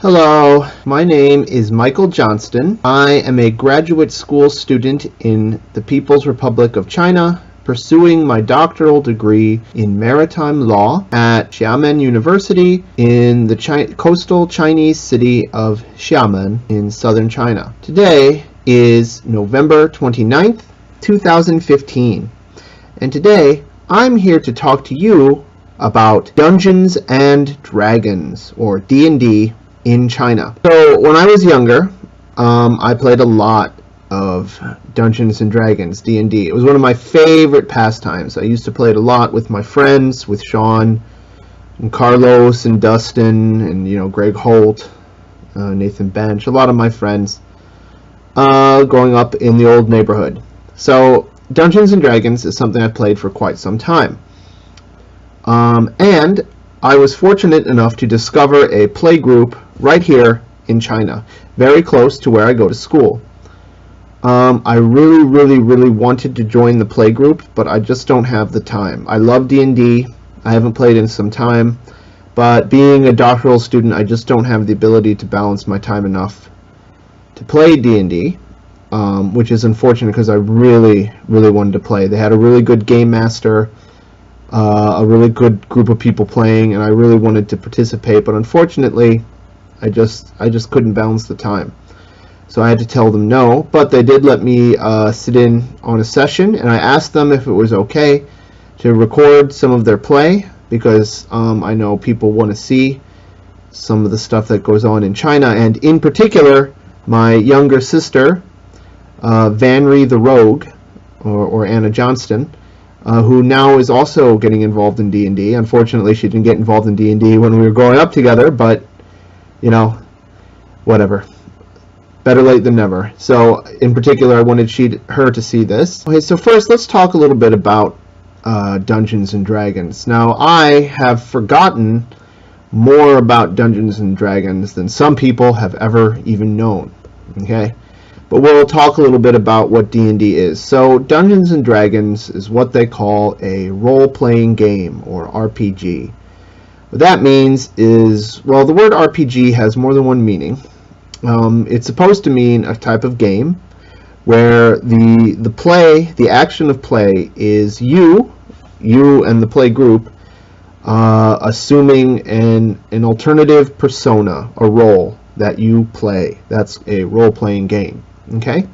Hello, my name is Michael Johnston. I am a graduate school student in the People's Republic of China, pursuing my doctoral degree in maritime law at Xiamen University in the coastal Chinese city of Xiamen in southern China. Today is November 29th, 2015, and today I'm here to talk to you about Dungeons and Dragons, or D&D, in China. So when I was younger, I played a lot of Dungeons and Dragons, D&D. It was one of my favorite pastimes. I used to play it a lot with my friends, with Sean and Carlos and Dustin and Greg Holt, Nathan Bench, a lot of my friends growing up in the old neighborhood. So Dungeons and Dragons is something I've played for quite some time. And I was fortunate enough to discover a play group right here in China, very close to where I go to school. I really wanted to join the play group, but I just don't have the time. I love D&D. I haven't played in some time, but being a doctoral student, I just don't have the ability to balance my time enough to play D&D, which is unfortunate because I really wanted to play. They had a really good game master, a really good group of people playing, and I really wanted to participate, but unfortunately I just couldn't balance the time, so I had to tell them no. But they did let me sit in on a session, and I asked them if it was okay to record some of their play, because I know people want to see some of the stuff that goes on in China, and in particular my younger sister, Vanry the Rogue, or Anna Johnston, who now is also getting involved in D&D. Unfortunately, she didn't get involved in D&D when we were growing up together, but, whatever. Better late than never. So, in particular, I wanted her to see this. Okay, so first, let's talk a little bit about Dungeons and Dragons. Now, I have forgotten more about Dungeons and Dragons than some people have ever even known, okay? But we'll talk a little bit about what D&D is. So Dungeons and Dragons is what they call a role-playing game, or RPG. What that means is, well, the word RPG has more than one meaning. It's supposed to mean a type of game where the action of play is you and the play group assuming an alternative persona, a role that you play. That's a role-playing game. Okay,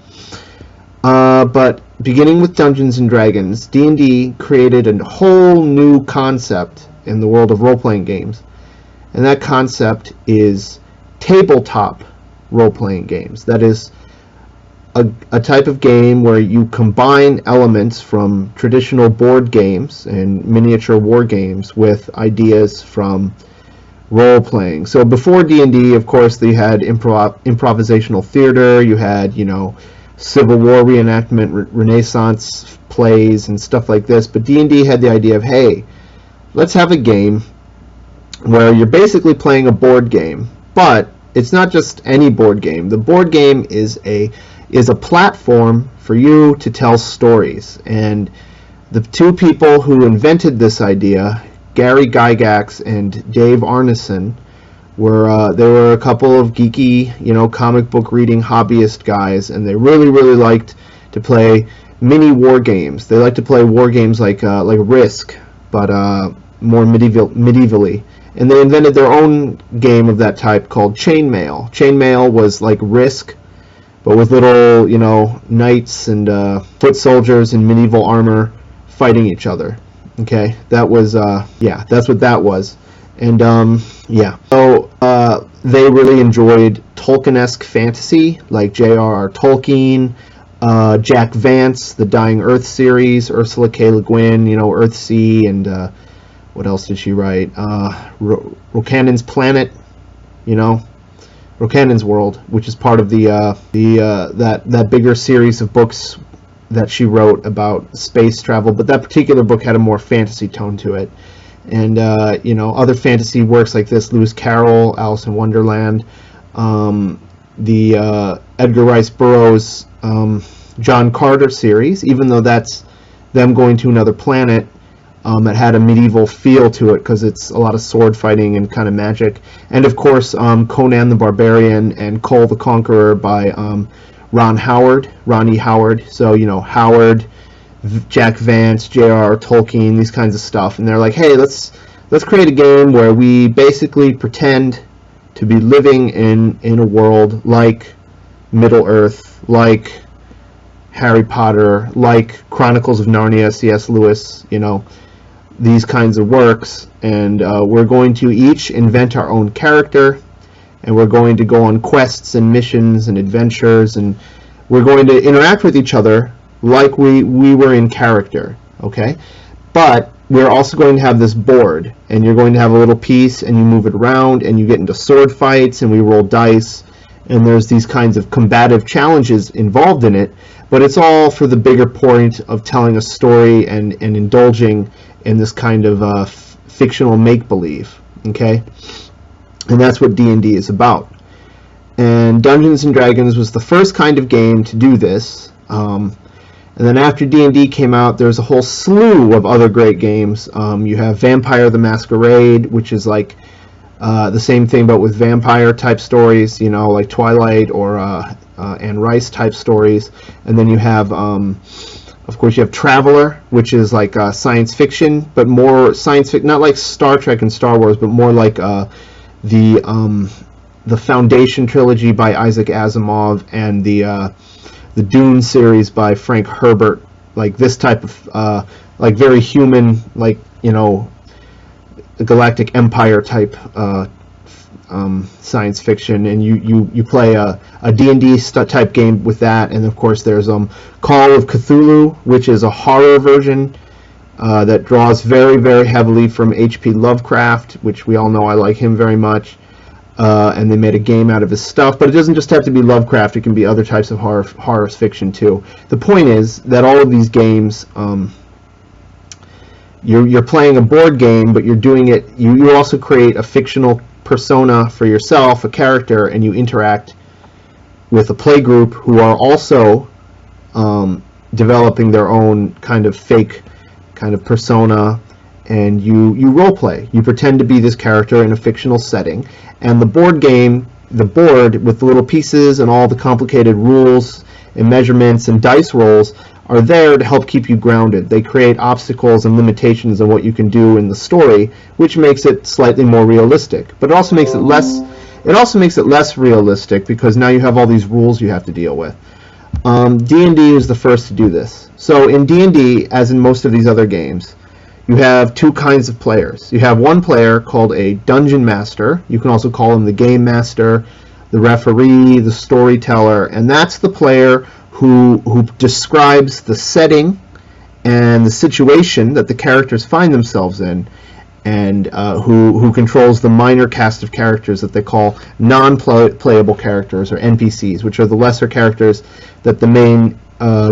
but beginning with Dungeons and Dragons, D&D created a whole new concept in the world of role-playing games, and that concept is tabletop role-playing games. That is a type of game where you combine elements from traditional board games and miniature war games with ideas from role-playing. So before D&D, of course, they had improvisational theater, you had, Civil War reenactment, Renaissance plays, and stuff like this. But D&D had the idea of, hey, let's have a game where you're basically playing a board game, but it's not just any board game. The board game is a platform for you to tell stories. And the two people who invented this idea, Gary Gygax and Dave Arneson, they were a couple of geeky, comic book reading hobbyist guys, and they really liked to play mini war games. They like to play war games like Risk, but more medievally. And they invented their own game of that type called Chainmail. Chainmail was like Risk, but with little, knights and foot soldiers in medieval armor fighting each other. Okay, that was, that's what that was. And, so they really enjoyed Tolkien-esque fantasy, like J.R.R. Tolkien, Jack Vance, the Dying Earth series, Ursula K. Le Guin, Earthsea, and what else did she write? Rokanan's Planet, Rokanan's World, which is part of that bigger series of books that she wrote about space travel, but that particular book had a more fantasy tone to it. And other fantasy works like this, Lewis Carroll, Alice in Wonderland, the Edgar Rice Burroughs John Carter series, even though that's them going to another planet, It had a medieval feel to it because it's a lot of sword fighting and kind of magic. And of course, Conan the Barbarian and Cole the Conqueror by Ron E. Howard. So, you know, Howard, Jack Vance, J.R.R. Tolkien, these kinds of stuff. And they're like, hey, let's create a game where we basically pretend to be living in a world like Middle-earth, like Harry Potter, like Chronicles of Narnia, C.S. Lewis, you know, these kinds of works. And we're going to each invent our own character, and we're going to go on quests and missions and adventures, and we're going to interact with each other like we were in character, okay? But we're also going to have this board, and you're going to have a little piece, and you move it around, and you get into sword fights, and we roll dice, and there's these kinds of combative challenges involved in it, but it's all for the bigger point of telling a story and indulging in this kind of fictional make-believe, okay? And that's what D&D is about. And Dungeons & Dragons was the first kind of game to do this. And then after D&D came out, there's a whole slew of other great games. You have Vampire the Masquerade, which is like the same thing but with vampire-type stories, you know, like Twilight or Anne Rice type stories. And then you have, of course, you have Traveller, which is like science fiction, but more science fiction, not like Star Trek and Star Wars, but more like the Foundation trilogy by Isaac Asimov and the Dune series by Frank Herbert, like this type of like very human, like, you know, Galactic Empire type science fiction, and you play a D&D type game with that. And of course there's Call of Cthulhu, which is a horror version that draws very, very heavily from H.P. Lovecraft, which we all know I like him very much. And they made a game out of his stuff, but it doesn't just have to be Lovecraft, it can be other types of horror fiction too. The point is that all of these games, you're playing a board game, but you're doing it, you also create a fictional persona for yourself, a character, and you interact with a play group who are also developing their own kind of fake kind of persona, and you role play. You pretend to be this character in a fictional setting. And the board game, the board with the little pieces and all the complicated rules and measurements and dice rolls are there to help keep you grounded. They create obstacles and limitations on what you can do in the story, which makes it slightly more realistic. But it also makes it less realistic because now you have all these rules you have to deal with. D&D was the first to do this. So in D&D, as in most of these other games, you have two kinds of players. You have one player called a dungeon master. You can also call him the game master, the referee, the storyteller, and that's the player who describes the setting and the situation that the characters find themselves in, and who controls the minor cast of characters that they call non-playable characters, or NPCs, which are the lesser characters that the main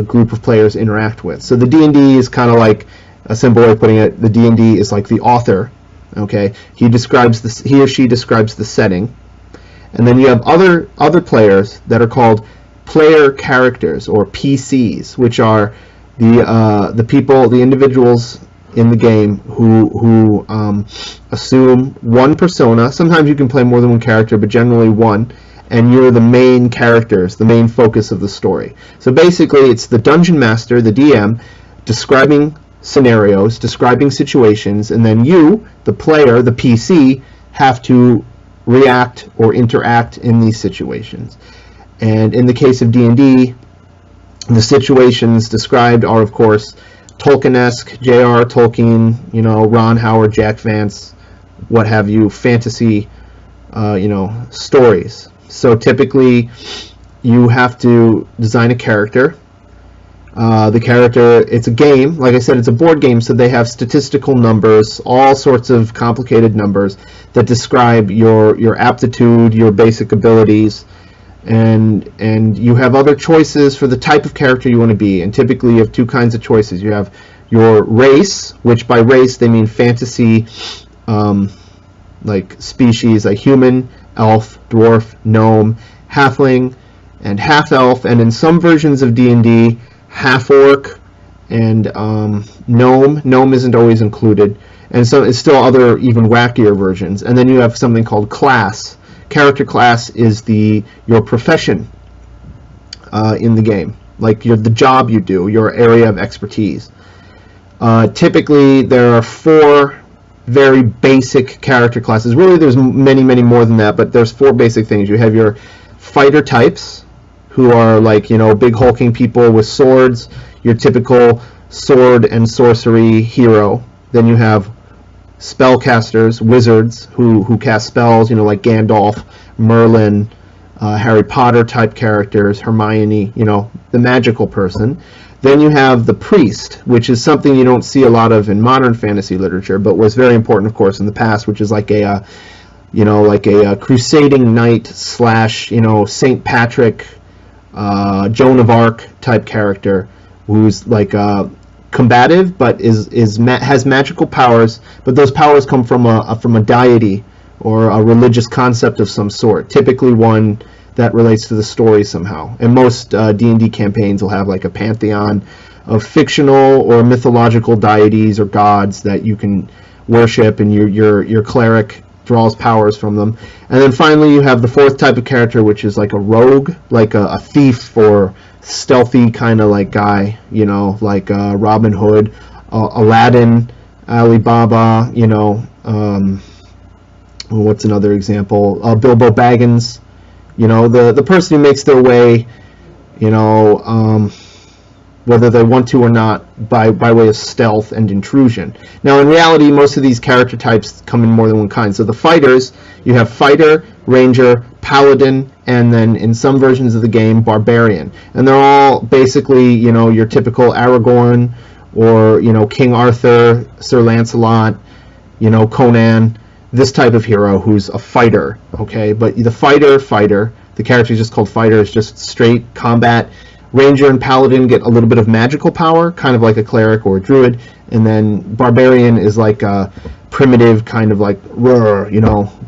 group of players interact with. So the D&D is kind of like, a simple way of putting it, the D&D is like the author, okay? He or she describes the setting. And then you have other players that are called player characters, or PCs, which are the people, the individuals in the game who assume one persona. Sometimes you can play more than one character, but generally one, and you're the main characters, the main focus of the story. So basically it's the dungeon master, the DM, describing scenarios, describing situations, and then you, the player, the PC, have to react or interact in these situations. And in the case of D&D, the situations described are, of course, Tolkien-esque, J.R.R. Tolkien, you know, Ron Howard, Jack Vance, what have you, fantasy, stories. So typically, you have to design a character. The character, it's a game, like I said, it's a board game, so they have statistical numbers, all sorts of complicated numbers that describe your aptitude, your basic abilities, and you have other choices for the type of character you want to be. And typically you have two kinds of choices. You have your race, which by race they mean fantasy, like species, like human, elf, dwarf, gnome, halfling, and half-elf, and in some versions of D&D, half-orc and gnome. Gnome isn't always included, and so it's still other even wackier versions. And then you have something called class. Character class is your profession in the game, like the job you do, your area of expertise. Typically, there are 4 very basic character classes. Really, there's many more than that, but there's 4 basic things. You have your fighter types, who are like, big hulking people with swords, your typical sword and sorcery hero. Then you have spellcasters, wizards, who cast spells, like Gandalf, Merlin, Harry Potter type characters, Hermione, the magical person. Then you have the priest, which is something you don't see a lot of in modern fantasy literature, but was very important, of course, in the past, which is like a crusading knight / Saint Patrick, Joan of Arc type character, who's like combative, but has magical powers, but those powers come from a deity or a religious concept of some sort, typically one that relates to the story somehow. And most D&D campaigns will have like a pantheon of fictional or mythological deities or gods that you can worship, and your cleric draws powers from them. And then finally you have the 4th type of character, which is like a rogue, like a thief or stealthy kind of like guy, like Robin Hood, Aladdin, Alibaba, what's another example? Bilbo Baggins, the person who makes their way, whether they want to or not, by way of stealth and intrusion. Now, in reality, most of these character types come in more than one kind. So the fighters, you have fighter, ranger, paladin, and then in some versions of the game, barbarian. And they're all basically, your typical Aragorn or, King Arthur, Sir Lancelot, Conan, this type of hero who's a fighter, okay? But the fighter, the character is just called fighter, is just straight combat. Ranger and paladin get a little bit of magical power, kind of like a cleric or a druid, and then barbarian is like a primitive kind of like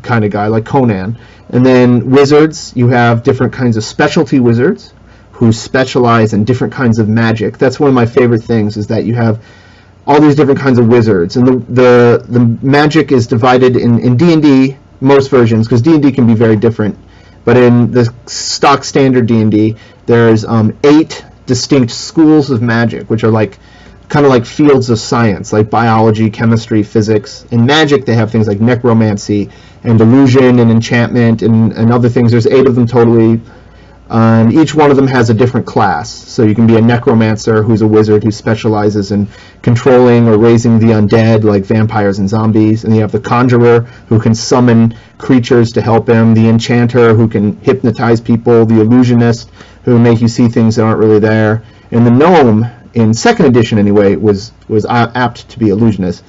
kind of guy, like Conan. And then wizards, you have different kinds of specialty wizards who specialize in different kinds of magic. That's one of my favorite things, is that you have all these different kinds of wizards, and the magic is divided in D&D, most versions, because D&D can be very different, but in the stock standard D&D, there's 8 distinct schools of magic, which are like kind of like fields of science, like biology, chemistry, physics. In magic, they have things like necromancy and illusion and enchantment and other things. There's 8 of them totally. And each one of them has a different class. So you can be a necromancer, who's a wizard who specializes in controlling or raising the undead, like vampires and zombies. And you have the conjurer, who can summon creatures to help him. The enchanter, who can hypnotize people. The illusionist, who make you see things that aren't really there. And the gnome, in 2nd edition anyway, was apt to be illusionist.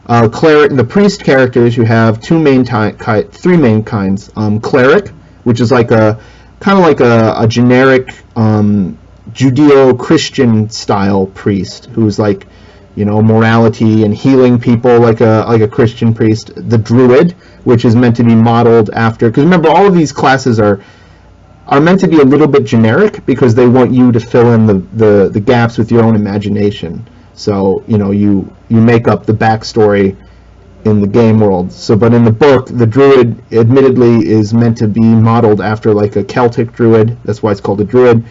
Cleric, the priest characters, you have 3 main kinds. Cleric, which is like a kind of like a generic Judeo-Christian style priest, who's like, morality and healing people like a Christian priest. The druid, which is meant to be modeled after, because remember, all of these classes are meant to be a little bit generic, because they want you to fill in the gaps with your own imagination. So you make up the backstory in the game world. So, but in the book, the druid admittedly is meant to be modeled after like a Celtic druid. That's why it's called a druid.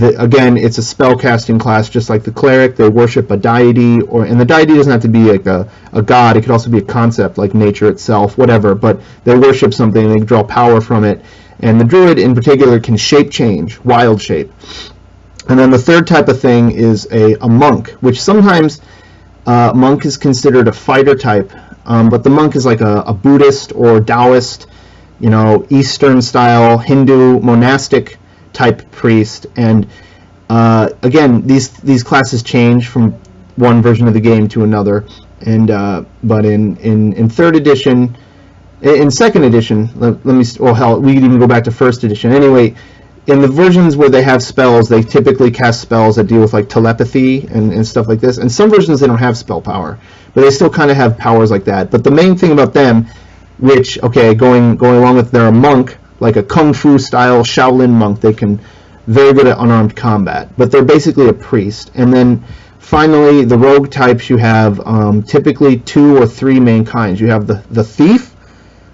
Again, it's a spellcasting class, just like the cleric. They worship a deity, and the deity doesn't have to be like a god. It could also be a concept like nature itself, whatever. But they worship something, they draw power from it. And the druid in particular can shape change, wild shape. And then the 3rd type of thing is a monk, which sometimes monk is considered a fighter type. But the monk is like a Buddhist or Taoist, Eastern style, Hindu, monastic type priest. And again, these classes change from one version of the game to another. And but in 3rd edition, in 2nd edition, we could even go back to 1st edition. Anyway, in the versions where they have spells, they typically cast spells that deal with like telepathy and stuff like this. And some versions they don't have spell power, but they still kind of have powers like that. But the main thing about them, which, going along with, they're a monk, like a kung fu style Shaolin monk. They can very good at unarmed combat, but they're basically a priest. And then finally, the rogue types, you have typically 2 or 3 main kinds. You have the thief,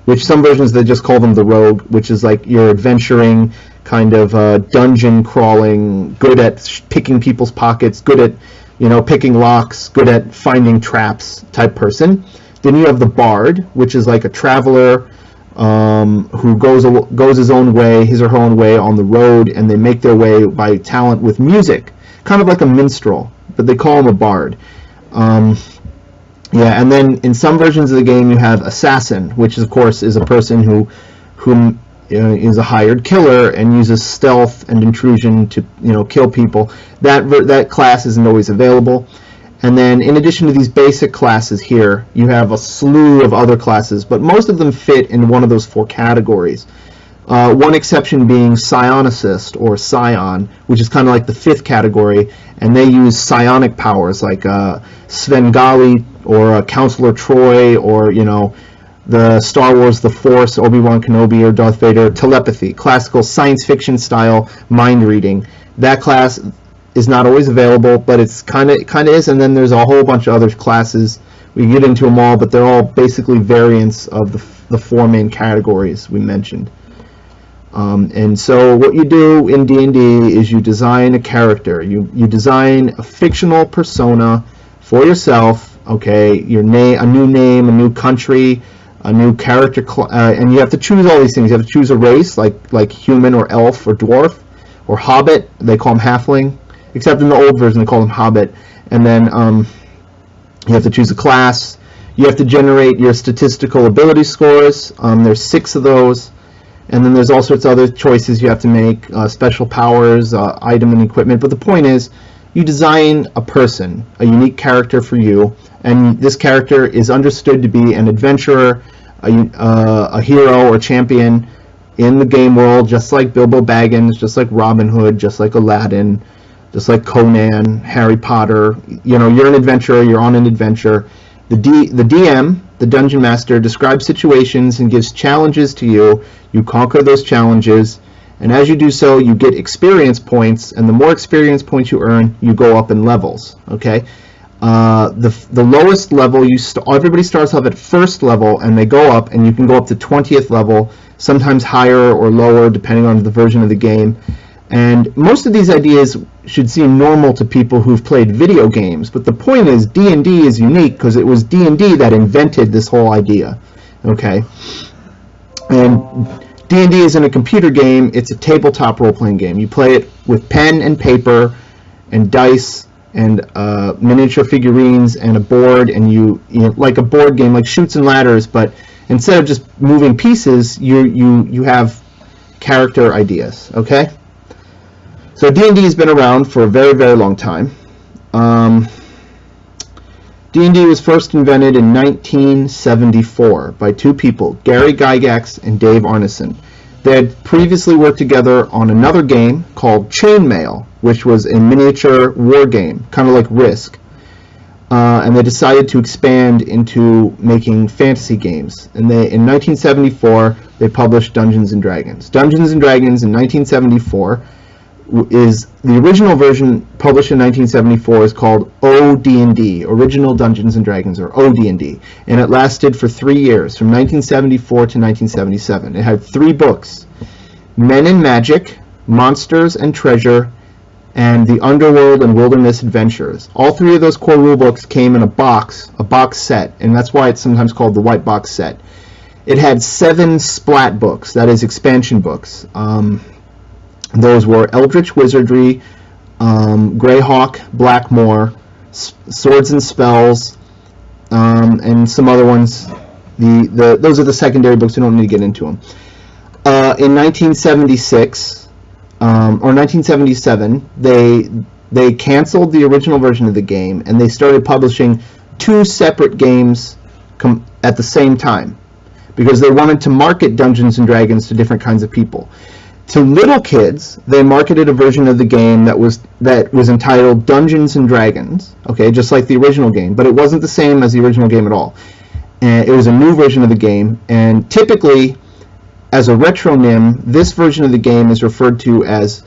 which some versions they just call them the rogue, which is like your adventuring, kind of dungeon crawling, good at picking people's pockets, good at picking locks, good at finding traps type person. Then you have the bard, which is like a traveler who goes his own way, his or her own way on the road, and they make their way by talent with music, kind of like a minstrel, but they call him a bard. And then in some versions of the game you have assassin, which of course is a person who is a hired killer and uses stealth and intrusion to kill people. That class isn't always available. And then in addition to these basic classes here, you have a slew of other classes, but most of them fit in one of those 4 categories. One exception being psionicist or scion, which is kind of like the 5th category, and they use psionic powers like Svengali or Counselor Troy, or the Star Wars The Force, Obi-Wan Kenobi or Darth Vader, telepathy, classical science fiction style mind reading. That class is not always available, but it's kind of is. And then there's a whole bunch of other classes. We get into them all, but they're all basically variants of the 4 main categories we mentioned. And so what you do in D&D is you design a character. You design a fictional persona for yourself. Okay, a new name, a new country, a new character, and you have to choose all these things. You have to choose a race, like human or elf or dwarf or hobbit. They call them halfling, except in the old version they call them hobbit. And then you have to choose a class. You have to generate your statistical ability scores. There's 6 of those. And then there's all sorts of other choices you have to make, special powers, item and equipment. But the point is, you design a person, a unique character for you, and this character is understood to be an adventurer, a hero or champion in the game world, just like Bilbo Baggins, just like Robin Hood, just like Aladdin, just like Conan, Harry Potter. You're an adventurer, you're on an adventure. The DM, the Dungeon Master, describes situations and gives challenges to you. You conquer those challenges, and as you do so, you get experience points, and the more experience points you earn, you go up in levels. Okay, the lowest level, everybody starts off at 1st level, and they go up, and you can go up to 20th level, sometimes higher or lower, depending on the version of the game. And most of these ideas should seem normal to people who've played video games, but the point is D&D is unique because it was D&D that invented this whole idea. Okay, and D&D isn't a computer game, it's a tabletop role-playing game. You play it with pen and paper and dice and miniature figurines and a board, and you like a board game, like Chutes and Ladders, but instead of just moving pieces, you have character ideas. Okay, so D&D has been around for a very, very long time. D&D was first invented in 1974 by 2 people, Gary Gygax and Dave Arneson. They had previously worked together on another game called Chainmail, which was a miniature war game, kind of like Risk. And they decided to expand into making fantasy games. And in 1974, they published Dungeons & Dragons. Dungeons & Dragons in 1974 is the original version, published in 1974, is called OD&D, Original Dungeons & Dragons, or OD&D, and it lasted for 3 years, from 1974 to 1977. It had 3 books: Men and Magic, Monsters and Treasure, and The Underworld and Wilderness Adventures. All 3 of those core rulebooks came in a box set, and that's why it's sometimes called the White Box set. It had 7 splat books, that is, expansion books. Those were Eldritch Wizardry, Greyhawk, Blackmoor, Swords and Spells, and some other ones. Those are the secondary books. We don't need to get into them. In 1976 or 1977, they canceled the original version of the game, and they started publishing 2 separate games at the same time because they wanted to market Dungeons and Dragons to different kinds of people. To little kids, they marketed a version of the game that was entitled Dungeons and Dragons, okay, just like the original game, but it wasn't the same as the original game at all. And it was a new version of the game, and typically, as a retronym, this version of the game is referred to as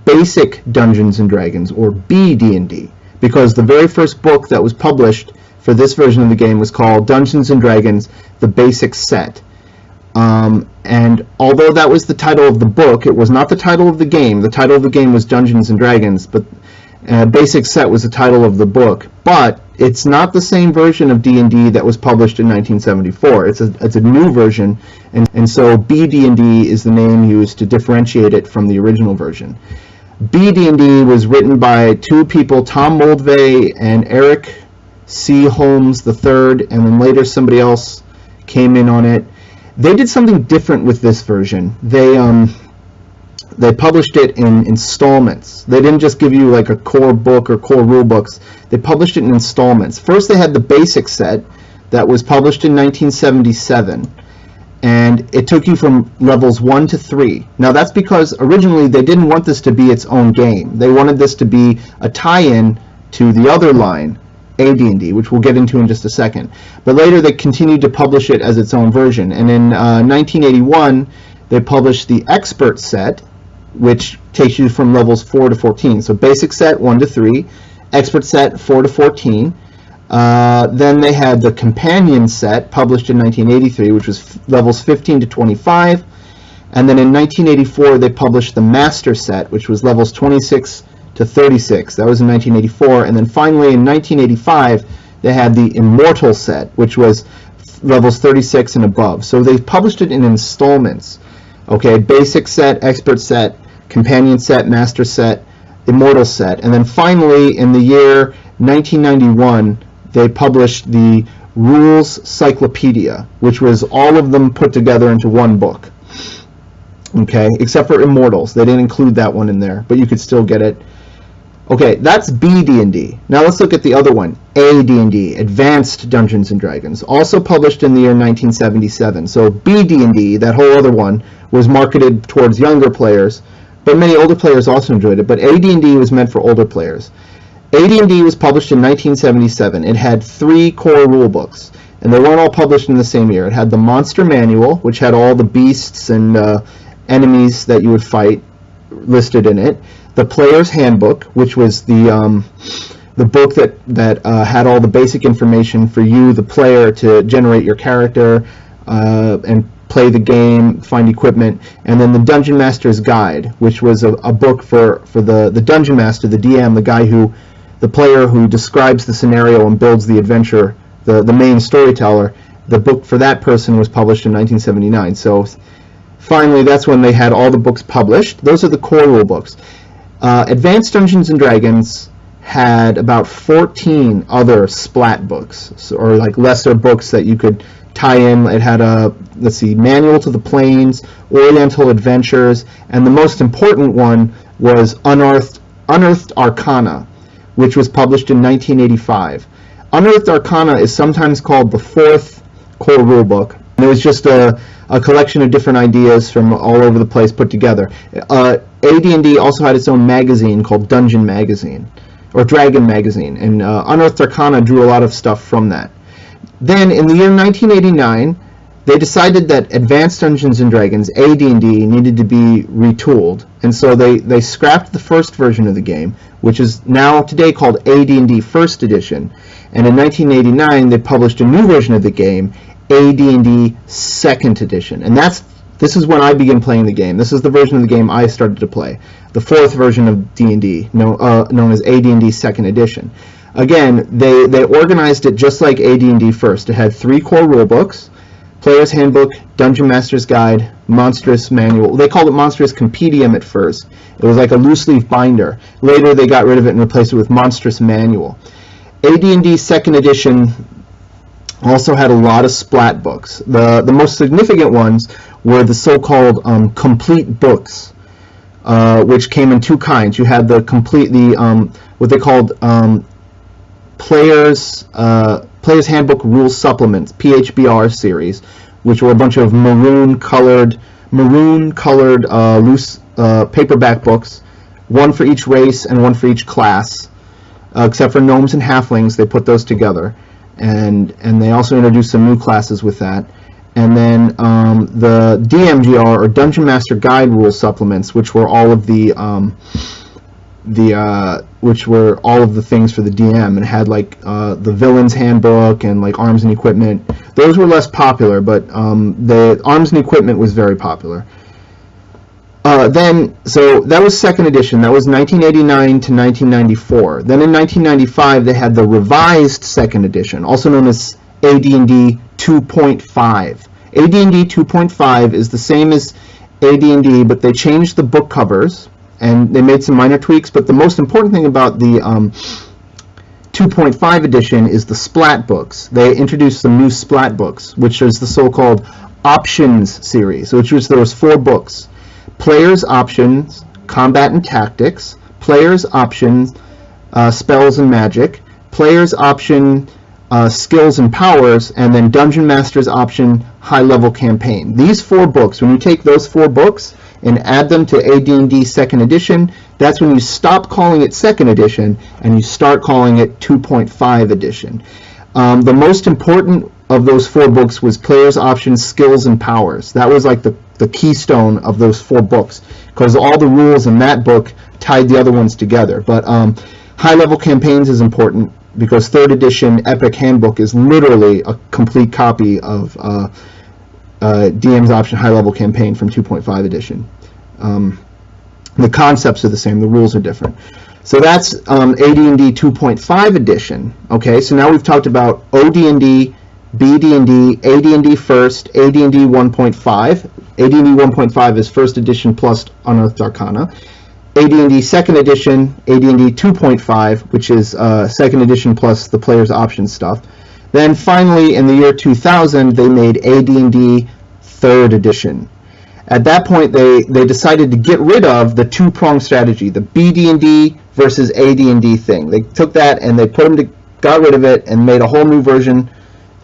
Basic Dungeons and Dragons, or BD&D. because the very first book that was published for this version of the game was called Dungeons & Dragons: The Basic Set. And although that was the title of the book, it was not the title of the game. The title of the game was Dungeons & Dragons, but Basic Set was the title of the book. But it's not the same version of D&D that was published in 1974. It's a new version, and so BD&D is the name used to differentiate it from the original version. BD&D was written by two people, Tom Moldvay and Eric C. Holmes III, and then later somebody else came in on it. They did something different with this version. They published it in installments. They didn't just give you like a core book or core rule books. They published it in installments. First they had the basic set that was published in 1977, and it took you from levels 1 to 3. Now that's because originally they didn't want this to be its own game. They wanted this to be a tie-in to the other line, AD&D, which we'll get into in just a second. But later they continued to publish it as its own version. And in 1981, they published the Expert Set, which takes you from levels 4 to 14. So Basic Set, 1 to 3. Expert Set, 4 to 14. Then they had the Companion Set, published in 1983, which was levels 15 to 25. And then in 1984, they published the Master Set, which was levels 26 to 36. That was in 1984. And then finally in 1985 they had the Immortal Set, which was levels 36 and above. So they published it in installments. Okay, Basic Set, Expert Set, Companion Set, Master Set, Immortal Set. And then finally in the year 1991 they published the Rules Cyclopedia, which was all of them put together into one book. Okay, except for Immortals. They didn't include that one in there, but you could still get it. Okay, that's BD&D. Now let's look at the other one, AD&D, Advanced Dungeons & Dragons, also published in the year 1977. So BD&D, that whole other one, was marketed towards younger players, but many older players also enjoyed it. But AD&D was meant for older players. AD&D was published in 1977. It had 3 core rule books, and they weren't all published in the same year. It had the Monster Manual, which had all the beasts and enemies that you would fight listed in it. The Player's Handbook, which was the book that had all the basic information for you, the player, to generate your character and play the game, find equipment. And then the Dungeon Master's Guide, which was a book for the Dungeon Master, the DM, the player who describes the scenario and builds the adventure, the main storyteller. The book for that person was published in 1979. So finally, that's when they had all the books published. Those are the core rule books. Advanced Dungeons & Dragons had about 14 other splat books, or like lesser books that you could tie in. It had a, Manual to the Planes, Oriental Adventures, and the most important one was Unearthed Arcana, which was published in 1985. Unearthed Arcana is sometimes called the 4th core rulebook. And it was just a collection of different ideas from all over the place put together. AD&D also had its own magazine called Dungeon Magazine, or Dragon Magazine, and Unearthed Arcana drew a lot of stuff from that. Then, in the year 1989, they decided that Advanced Dungeons & Dragons, AD&D, needed to be retooled, and so they scrapped the first version of the game, which is now today called AD&D First Edition, and in 1989 they published a new version of the game, AD&D Second Edition, and this is when I began playing the game. This is the version of the game I started to play, the 4th version of D&D, known as AD&D Second Edition. Again, they organized it just like AD&D First. It had 3 core rulebooks: Player's Handbook, Dungeon Master's Guide, Monstrous Manual. They called it Monstrous Compendium at first. It was like a loose-leaf binder. Later they got rid of it and replaced it with Monstrous Manual. AD&D Second Edition also had a lot of splat books. The most significant ones were the so-called complete books, which came in 2 kinds. You had what they called Player's Handbook Rules Supplements, PHBR series, which were a bunch of maroon-colored loose paperback books, one for each race and one for each class, except for gnomes and halflings. They put those together, and they also introduced some new classes with that. And then the DMGR, or Dungeon Master Guide Rule Supplements, which were all of the which were all of the things for the DM, and had like the villain's handbook and like arms and equipment. Those were less popular, but the arms and equipment was very popular. So that was second edition. That was 1989 to 1994. Then in 1995 they had the revised second edition, also known as AD&D 2.5. AD&D 2.5 is the same as AD&D, but they changed the book covers and they made some minor tweaks. But the most important thing about the 2.5 edition is the Splat books. They introduced some new Splat books, which is the so-called Options series, which was, there was 4 books: Player's Options, Combat and Tactics, Player's Options, Spells and Magic, Player's Option, Skills and Powers, and then Dungeon Master's Option, High Level Campaign. These 4 books, when you take those 4 books and add them to AD&D second edition, that's when you stop calling it second edition and you start calling it 2.5 edition. The most important of those 4 books was Player's Options, Skills and Powers. That was like the keystone of those 4 books, because all the rules in that book tied the other ones together. But High Level Campaigns is important because third edition Epic Handbook is literally a complete copy of DM's Option High Level Campaign from 2.5 edition. The concepts are the same, the rules are different. So that's AD&D 2.5 edition. Okay, so now we've talked about OD&D, BD&D, AD&D first, AD&D 1.5. AD&D 1.5 is first edition plus Unearthed Arcana. AD&D second edition, AD&D 2.5, which is second edition plus the Player's Options stuff. Then finally, in the year 2000, they made AD&D third edition. At that point, they decided to get rid of the two-pronged strategy, the BD&D versus AD&D thing. They took that and they got rid of it and made a whole new version.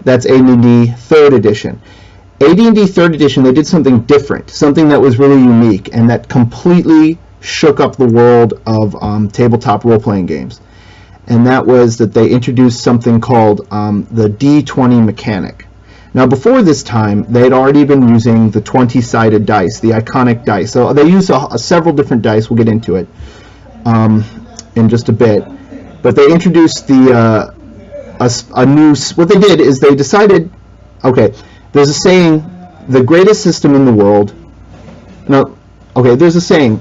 That's AD&D third edition. AD&D third edition, they did something different, something that was really unique and that completely shook up the world of tabletop role-playing games. And that was that they introduced something called the D20 mechanic. Now, before this time, they had already been using the 20-sided dice, the iconic dice. So they use several different dice. We'll get into it in just a bit. But they introduced a new. What they did is they decided, okay, there's a saying, the greatest system in the world. No, okay, there's a saying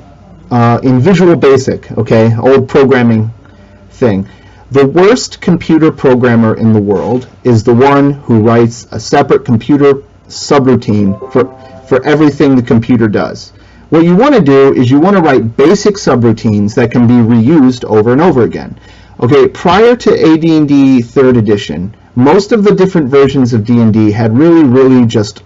in Visual Basic, okay, old programming thing. The worst computer programmer in the world is the one who writes a separate computer subroutine for everything the computer does. What you want to do is you want to write basic subroutines that can be reused over and over again. Okay, prior to AD&D 3rd edition, most of the different versions of D&D had really just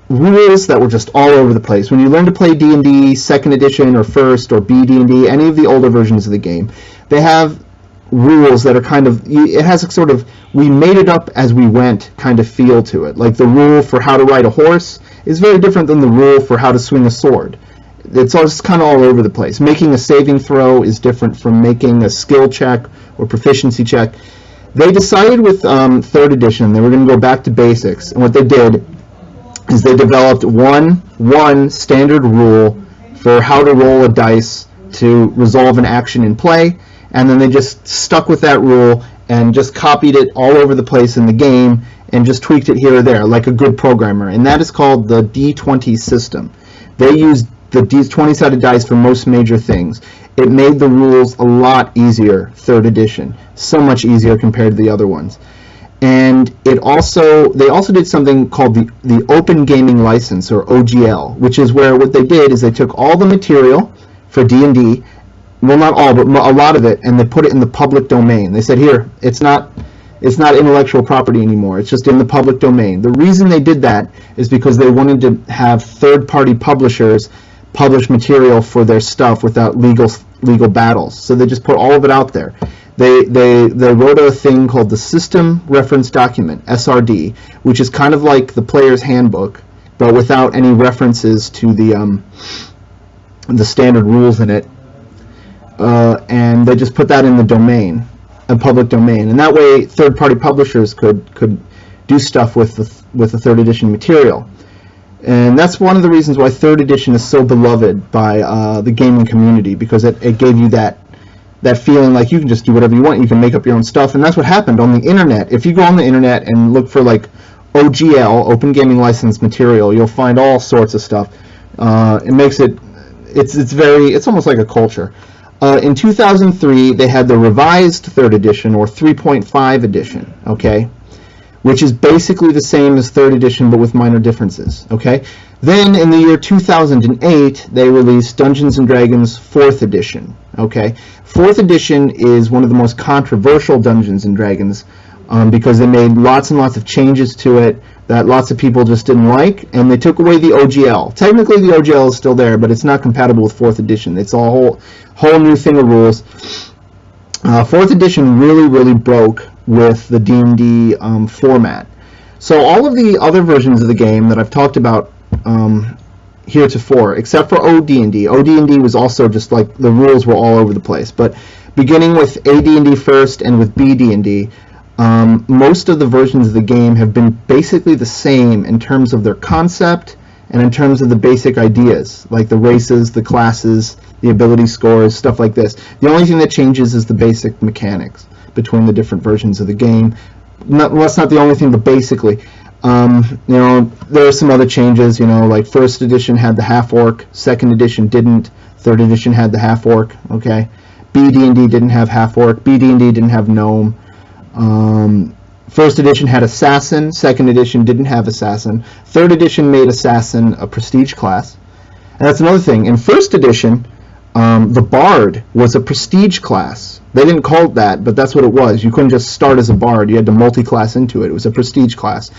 rules that were just all over the place. When you learn to play D&D 2nd edition or 1st or BD&D, any of the older versions of the game, they have rules that are kind of, it has a sort of we made it up as we went kind of feel to it. Like the rule for how to ride a horse is very different than the rule for how to swing a sword. It's all just kind of all over the place. Making a saving throw is different from making a skill check or proficiency check. They decided with 3rd edition they were going to go back to basics, and what they did is they developed one standard rule for how to roll a dice to resolve an action in play, and then they just stuck with that rule and just copied it all over the place in the game and just tweaked it here or there like a good programmer, and that is called the D20 system. They used the D20-sided dice for most major things. It made the rules a lot easier, 3rd edition, so much easier compared to the other ones. And they also did something called the Open Gaming License, or OGL, which is where what they did is they took all the material for D&D, well, not all, but a lot of it, and they put it in the public domain. They said, here, it's not intellectual property anymore. It's just in the public domain. The reason they did that is because they wanted to have third-party publishers publish material for their stuff without legal battles. So they just put all of it out there. They wrote a thing called the System Reference Document, SRD, which is kind of like the player's handbook, but without any references to the standard rules in it. And they just put that in the domain, a public domain, and that way third-party publishers could do stuff with the 3rd edition material. And that's one of the reasons why 3rd edition is so beloved by the gaming community, because it gave you that that feeling like you can just do whatever you want. You can make up your own stuff, and that's what happened on the internet. If you go on the internet and look for like OGL, Open Gaming License material, you'll find all sorts of stuff. It makes it's almost like a culture. In 2003, they had the revised 3rd edition, or 3.5 edition, okay, which is basically the same as 3rd edition but with minor differences, okay? Then in the year 2008, they released Dungeons & Dragons 4th edition, okay? 4th edition is one of the most controversial Dungeons & Dragons because they made lots and lots of changes to it that lots of people just didn't like, and they took away the OGL. Technically, the OGL is still there, but it's not compatible with 4th edition. It's a whole new thing of rules. 4th edition really broke with the D&D format. So all of the other versions of the game that I've talked about heretofore, except for OD&D. OD&D was also just like the rules were all over the place. But beginning with AD&D first and with BD&D, most of the versions of the game have been basically the same in terms of their concept and in terms of the basic ideas, like the races, the classes, the ability scores, stuff like this. The only thing that changes is the basic mechanics between the different versions of the game. That's not the only thing, but basically. There are some other changes, like 1st edition had the half-orc, 2nd edition didn't, 3rd edition had the half-orc, okay? BD&D didn't have half-orc, BD&D didn't have gnome. 1st edition had assassin, 2nd edition didn't have assassin, 3rd edition made assassin a prestige class. And that's another thing. In 1st edition, the bard was a prestige class. They didn't call it that, but that's what it was. You couldn't just start as a bard. You had to multi-class into it. It was a prestige class.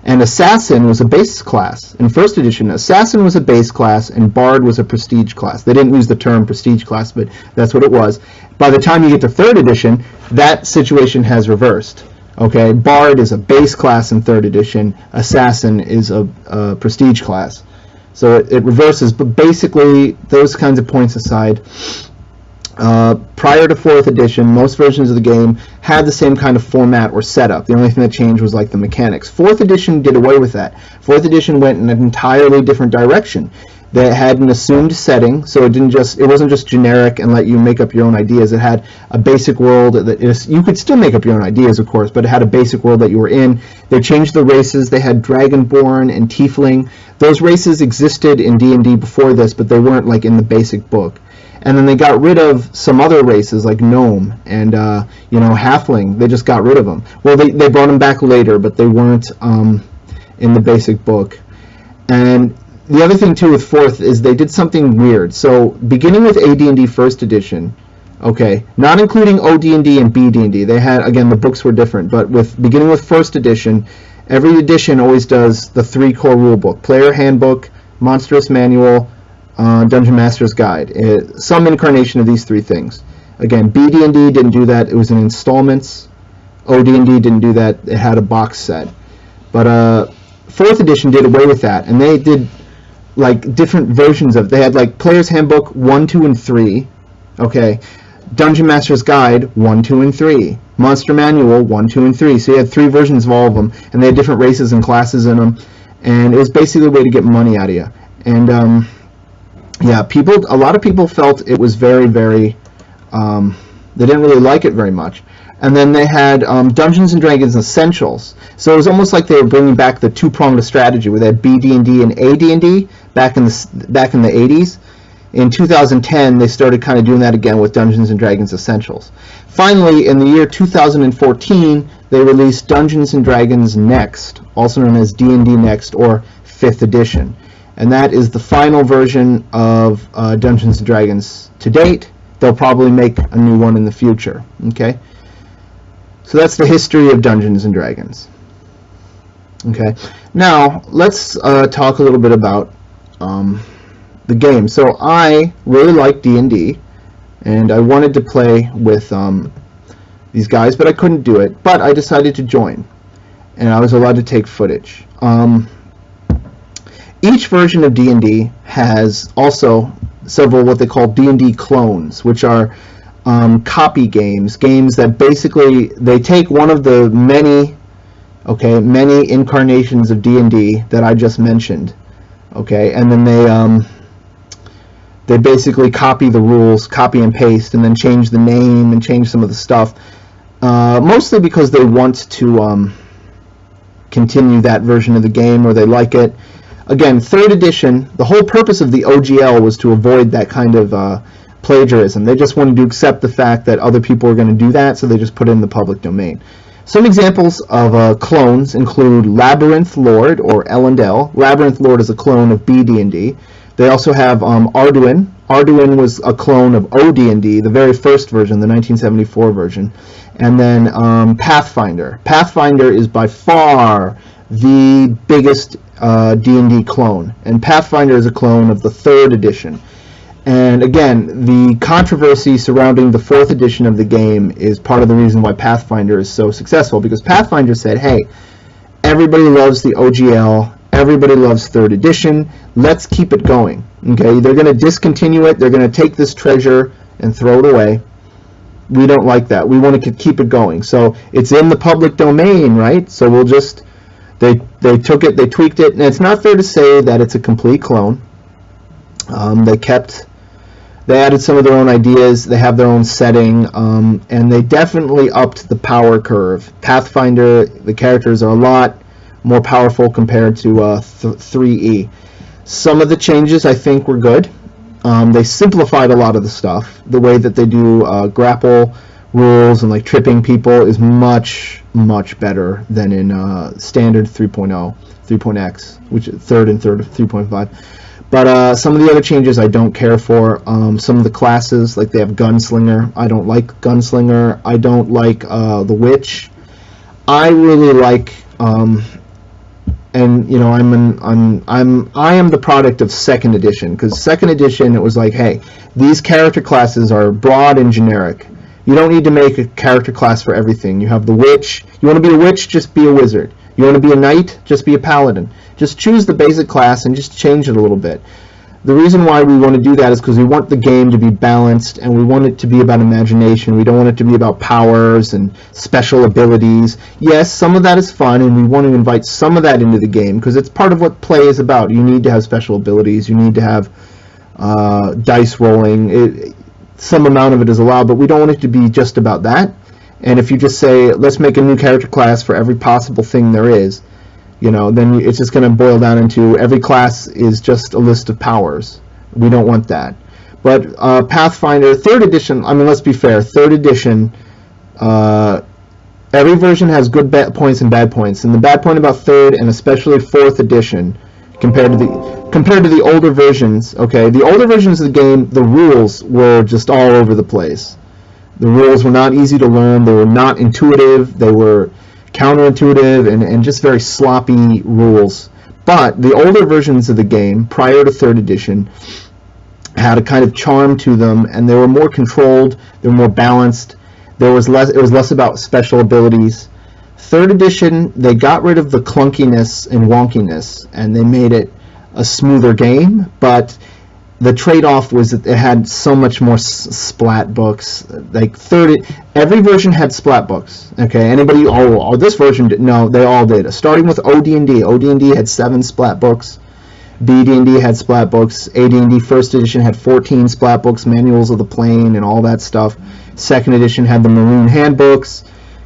And assassin was a base class. In 1st edition, assassin was a base class and bard was a prestige class. They didn't use the term prestige class, but that's what it was. By the time you get to 3rd edition, that situation has reversed. Okay, bard is a base class in 3rd edition. Assassin is a prestige class. So it reverses, but basically, those kinds of points aside, prior to 4th edition, most versions of the game had the same kind of format or setup. The only thing that changed was like the mechanics. 4th edition did away with that. 4th edition went in an entirely different direction. They had an assumed setting, so it wasn't just generic and let you make up your own ideas. It had a basic world you could still make up your own ideas, of course, but it had a basic world that you were in. They changed the races. They had Dragonborn and Tiefling. Those races existed in D&D before this, but they weren't like in the basic book. And then they got rid of some other races like Gnome and Halfling. They just got rid of them. Well, they brought them back later, but they weren't in the basic book. And the other thing too with 4th is they did something weird. So beginning with AD&D 1st edition, okay, not including OD&D and BD&D. They had, again, the books were different, but beginning with 1st edition, every edition always does the 3 core rule book: Player Handbook, Monstrous Manual, Dungeon Master's Guide. Some incarnation of these 3 things. Again, BD&D didn't do that. It was in installments. OD&D didn't do that. It had a box set. But 4th edition did away with that, and they did like different versions of. They had like Player's Handbook 1, 2, and 3. Okay, Dungeon Master's Guide 1, 2, and 3. Monster Manual 1, 2, and 3. So you had 3 versions of all of them, and they had different races and classes in them. And it was basically a way to get money out of you. And a lot of people felt it was very, very. They didn't really like it very much. And then they had Dungeons & Dragons Essentials. So it was almost like they were bringing back the two-pronged strategy where they had BD&D and AD&D back in the 80s. In 2010, they started kind of doing that again with Dungeons & Dragons Essentials. Finally, in the year 2014, they released Dungeons & Dragons Next, also known as D&D Next or 5th edition. And that is the final version of Dungeons & Dragons to date. They'll probably make a new one in the future. Okay? So that's the history of Dungeons & Dragons. Okay, now let's talk a little bit about the game. So I really like D&D, and I wanted to play with these guys, but I couldn't do it. But I decided to join, and I was allowed to take footage. Each version of D&D has also several what they call D&D clones, which are copy games that basically they take one of the many incarnations of D&D that I just mentioned, okay, and then they basically copy the rules, copy and paste, and then change the name and change some of the stuff. Mostly because they want to continue that version of the game, or they like it. Again, 3rd edition, the whole purpose of the OGL was to avoid that kind of plagiarism. They just wanted to accept the fact that other people are going to do that, so they just put it in the public domain. Some examples of clones include Labyrinth Lord, or Elendel. Labyrinth Lord is a clone of BD&D. They also have Arduin. Arduin was a clone of OD&D, the very first version, the 1974 version. And then Pathfinder. Pathfinder is by far the biggest D&D clone. And Pathfinder is a clone of the 3rd edition. And again, the controversy surrounding the 4th edition of the game is part of the reason why Pathfinder is so successful. Because Pathfinder said, hey, everybody loves the OGL. Everybody loves 3rd edition. Let's keep it going. Okay, they're going to discontinue it. They're going to take this treasure and throw it away. We don't like that. We want to keep it going. So it's in the public domain, right? So we'll just, they took it, they tweaked it, and it's not fair to say that it's a complete clone. They added some of their own ideas. They have their own setting, and they definitely upped the power curve. Pathfinder, the characters are a lot more powerful compared to 3E. Some of the changes I think were good. They simplified a lot of the stuff. The way that they do grapple rules and like tripping people is much, much better than in standard 3.0, 3.x, which is 3rd and 3.5. But some of the other changes I don't care for. Some of the classes, like they have Gunslinger. I don't like Gunslinger. I don't like the Witch. I really like, and you know, I am the product of 2nd edition, because 2nd edition it was like, hey, these character classes are broad and generic. You don't need to make a character class for everything. You have the Witch. You want to be a witch? Just be a wizard. You want to be a knight? Just be a paladin. Just choose the basic class and just change it a little bit. The reason why we want to do that is because we want the game to be balanced, and we want it to be about imagination. We don't want it to be about powers and special abilities. Yes, some of that is fun, and we want to invite some of that into the game because it's part of what play is about. You need to have special abilities. You need to have dice rolling. Some amount of it is allowed, but we don't want it to be just about that. And if you just say, let's make a new character class for every possible thing there is, you know, then it's just going to boil down into every class is just a list of powers. We don't want that. But Pathfinder, 3rd edition, I mean, let's be fair, 3rd edition, every version has good points and bad points. And the bad point about 3rd and especially 4th edition compared to the older versions, okay, the older versions of the game, the rules were just all over the place. The rules were not easy to learn. They were not intuitive. They were counterintuitive and just very sloppy rules. But the older versions of the game, prior to 3rd edition, had a kind of charm to them, and they were more controlled. They were more balanced. It was less about special abilities. 3rd edition, they got rid of the clunkiness and wonkiness, and they made it a smoother game, but the trade-off was that it had so much more splat books. Like every version had splat books. Okay, anybody? Oh, this version did. No, they all did. Starting with OD&D. OD&D had 7 splat books. BD&D had splat books. AD&D First Edition had 14 splat books, manuals of the plane, and all that stuff. 2nd Edition had the Maroon handbooks,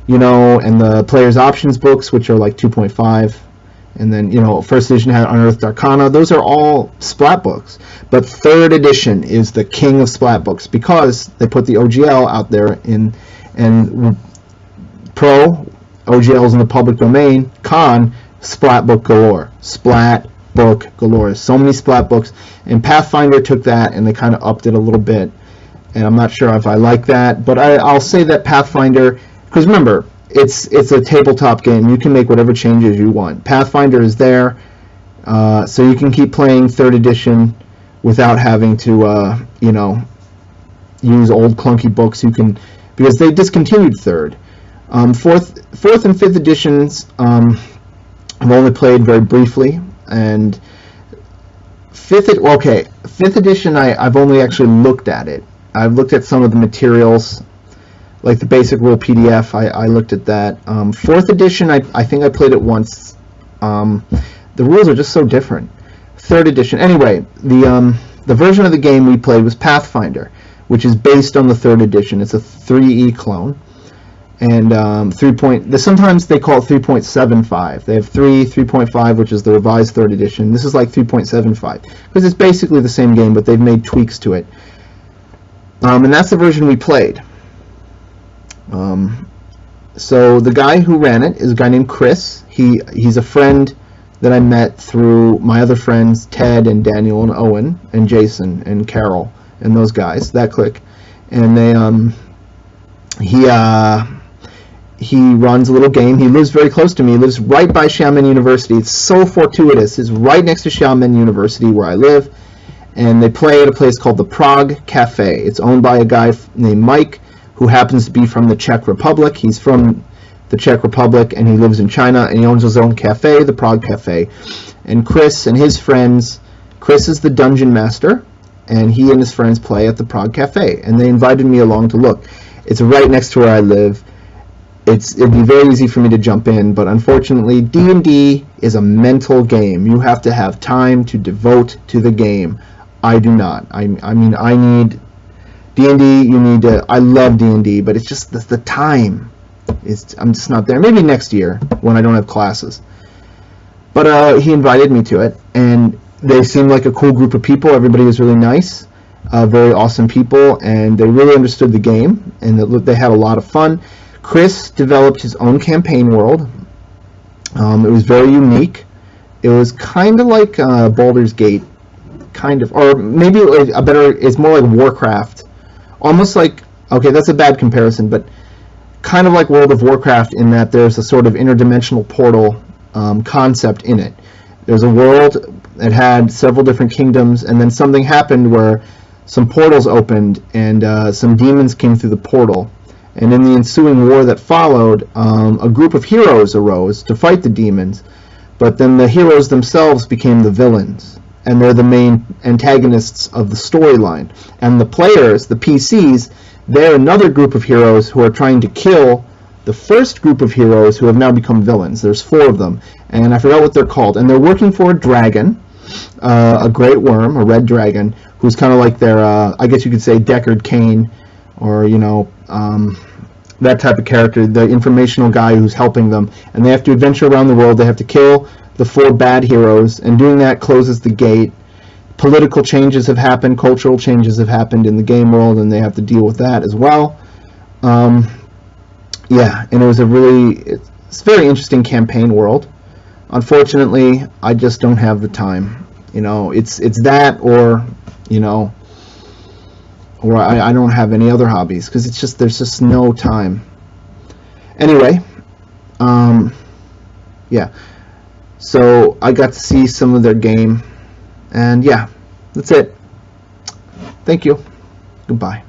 you know, and the Player's Options books, which are like 2.5. And then, you know, 1st Edition had Unearthed Arcana. Those are all splat books. But 3rd Edition is the king of splat books because they put the OGL out there and pro, OGL's in the public domain, con, splat book galore. Splat book galore. So many splat books. And Pathfinder took that and they kind of upped it a little bit. And I'm not sure if I like that. But I'll say that Pathfinder, because remember, it's a tabletop game. You can make whatever changes you want. Pathfinder is there, so you can keep playing 3rd edition without having to, you know, use old clunky books. You can, because they discontinued 3rd. 4th and 5th editions, I've only played very briefly, and 5th edition, I've only actually looked at it. I've looked at some of the materials. Like the basic rule PDF, I looked at that. 4th edition, I think I played it once. The rules are just so different. 3rd edition, anyway, the the version of the game we played was Pathfinder, which is based on the 3rd edition. It's a 3E clone. And sometimes they call it 3.75. They have 3.5, which is the revised 3rd edition. This is like 3.75 because it's basically the same game, but they've made tweaks to it. And that's the version we played. So the guy who ran it is a guy named Chris. He's a friend that I met through my other friends, Ted and Daniel and Owen and Jason and Carol and those guys, that clique. And he runs a little game. He lives very close to me. He lives right by Xiamen University. It's so fortuitous. It's right next to Xiamen University where I live. And they play at a place called the Prague Cafe. It's owned by a guy named Mike, who happens to be from the Czech Republic. He's from the Czech Republic, and he lives in China, and he owns his own cafe, the Prague Cafe. And Chris and his friends, Chris is the dungeon master, and he and his friends play at the Prague Cafe. And they invited me along to look. It's right next to where I live. It'd be very easy for me to jump in, but unfortunately, D&D is a mental game. You have to have time to devote to the game. I do not. I mean, I need D&D. You need to. I love D&D, but it's just the time. I'm just not there. Maybe next year when I don't have classes. But he invited me to it, and they seemed like a cool group of people. Everybody was really nice, very awesome people, and they really understood the game, and they had a lot of fun. Chris developed his own campaign world. It was very unique. It was kind of like Baldur's Gate, kind of, or maybe it's more like Warcraft. Almost like, okay, that's a bad comparison, but kind of like World of Warcraft in that there's a sort of interdimensional portal concept in it. There's a world that had several different kingdoms, and then something happened where some portals opened, and some demons came through the portal. And in the ensuing war that followed, a group of heroes arose to fight the demons, but then the heroes themselves became the villains, and they're the main antagonists of the storyline. And the players, the PCs, they're another group of heroes who are trying to kill the first group of heroes who have now become villains. There's 4 of them, and I forgot what they're called. And they're working for a dragon, a great worm, a red dragon, who's kind of like their, I guess you could say, Deckard Cain, or, that type of character, the informational guy who's helping them. And they have to adventure around the world. They have to kill the 4 bad heroes, and doing that closes the gate. Political changes have happened, cultural changes have happened in the game world, and they have to deal with that as well. Yeah, and it's a very interesting campaign world. Unfortunately, I just don't have the time. It's that, or or I don't have any other hobbies, because there's just no time. Anyway, yeah, so I got to see some of their game, and yeah, that's it. Thank you. Goodbye.